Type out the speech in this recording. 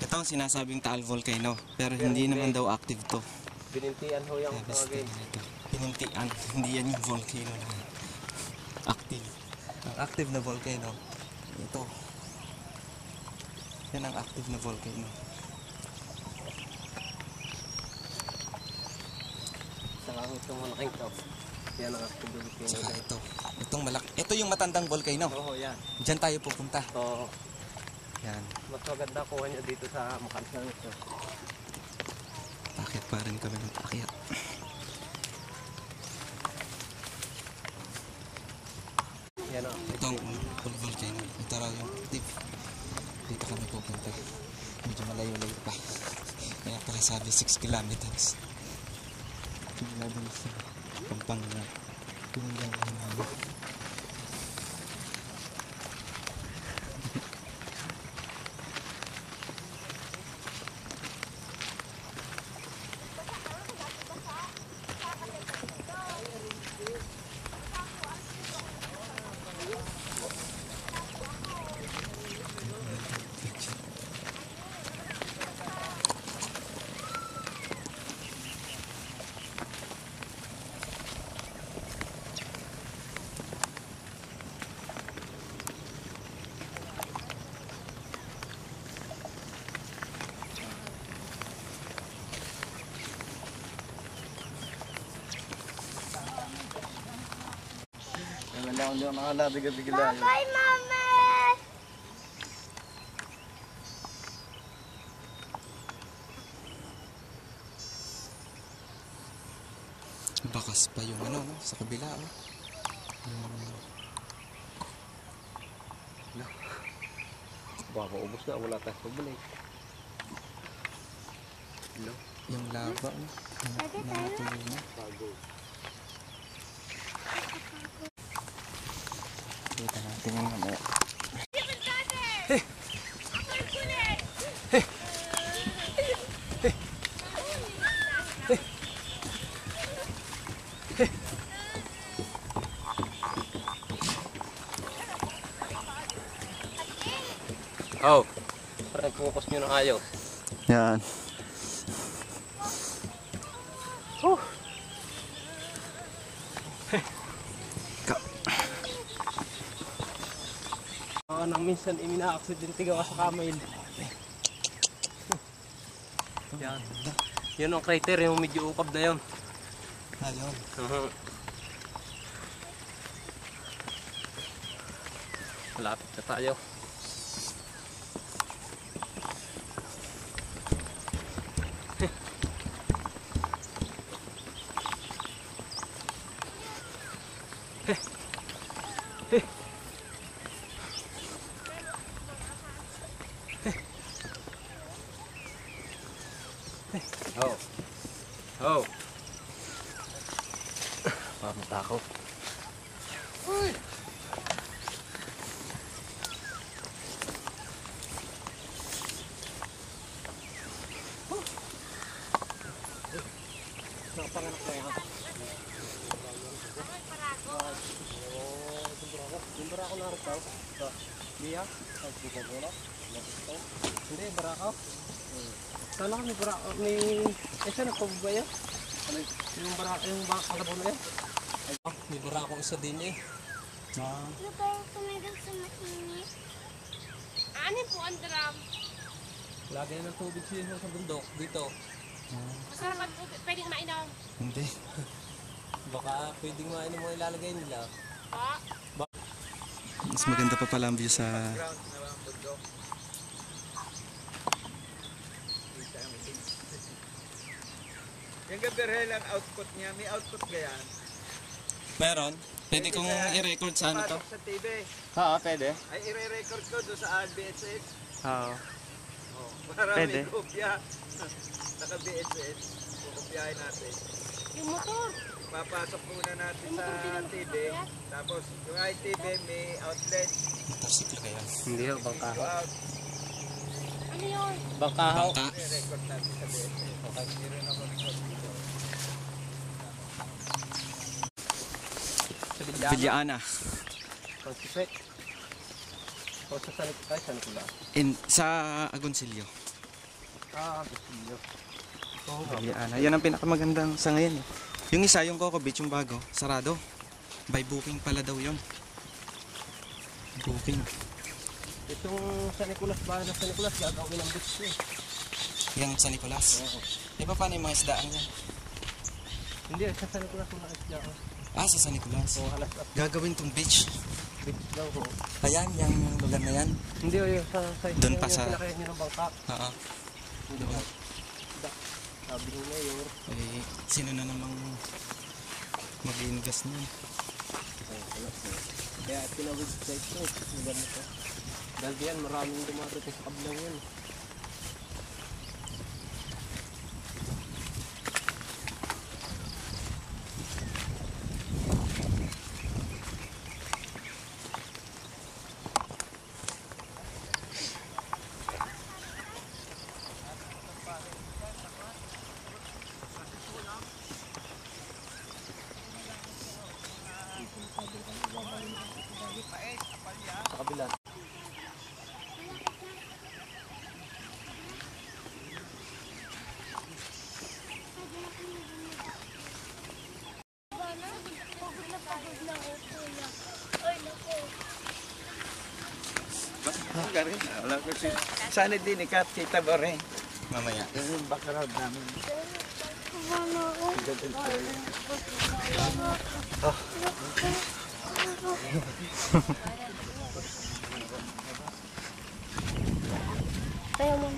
Ito ang sinasabing Taal Volcano, pero hindi naman daw active to. Binintian ho yung tawagin. Binintian, hindi yan yung volcano na active. Ang active na volcano, ito. Yan ang active na volcano. Saka itong malaking to. Yan ang active volcano. Saka ito. Ito yung matandang volcano. Oo, yan. Diyan tayo pupunta. Oo. Yan. Mas maganda kuha niya dito sa Makansan ito. Bakit pa rin kami nag-akyat? Yan o. Ito ang full volcano. Ito raw yung tip. Dito kami pupunta. Medyo malayo-layo pa. Kaya pala sabi 6 kilometers. Mula dun sa Pampanga. Pinanggawa namin. Hindi ako nakalabiga-bigla. Bye, Mama! Bakas pa yung ano, no? Sa kabila, oh. Baka ubos na, wala tayo pabalik. Yung lava, oh. Nakatuloy na. Kita natin yung mamaya. Oh, parang focus nyo ng ayos. Yan. Nang minsan imina-aksidente gawa sa kamay. Yan. Yan ang crater, yung medyo ukab na yun. Ayun. Malapit na tayo. Oh. Oh. Matakot. Uy. Nakapanganak na yan. Yung barako na rin tao. Liya? Hindi, barako. Sana kami barako. Isa nagpababaya? Yung barako, yung kalabon na yan? May barako isa din eh. Lugaw kami doon sa mainit. Ano po ang drum? Lagay ng tubig siya sa bundok dito. Masarap ang tubig. Pwedeng mainam. Hindi. Baka pwedeng mainom mo ilalagay nila. Mas maganda pa pala ang view sa... Yung gaberhel ang output niya, may output ba yan? Meron. Pwede kong i-record sa ano to? Pasok sa TV. Oo, pwede. Ay, i-record ko doon sa BSS. Oo. Oh, para Pwede. may kopya. Naka-BSS. Kukopyahin natin. Yung motor. Papasok muna natin sa TV. Tapos yung ITV may outlet. Motorsiklo kaya. Hindi ho, Go bangkaho. out. Ano yun? Bangkaho. Bangka. I-record natin sa BSS. Okay. Meron ako record dito. Sa Bilyana. Villana. Pansipit. O sa San Nicolas. Sa Agoncillo. Gusto niyo. Oo nga. Yan ang pinakamagandang sa ngayon eh. Yung isa, yung Coco Beach, yung bago, sarado. By booking pala daw yun. Booking. Itong San Nicolas, bahay ng San Nicolas, gagawin ng beach eh. Yung San Nicolas. Oo. Di ba paano yung mga isdaan niya? Hindi, sa San Nicolas mga isda. Sa San Nicolas. O halas at Gagawin tong beach. beach daw ho. Ayan, yung lugar na yan. Hindi, yung sa Doon pa yung sa- pinakayan niyo ng bangka. Oo. Hindi Doon. Sabi ni Mayor. Sino na namang mag-iingas niyan? Kaya tinawid sa ito, lugar na ito. Dahil diyan, maraming dumarating sa kabilang yan. Sa kabila. Pagod na ako, kuya. Ay, naku. Wala ko si... Sana din ikat kita ba rin? Mamaya. Yung background namin. Wala ako. Kaya mo.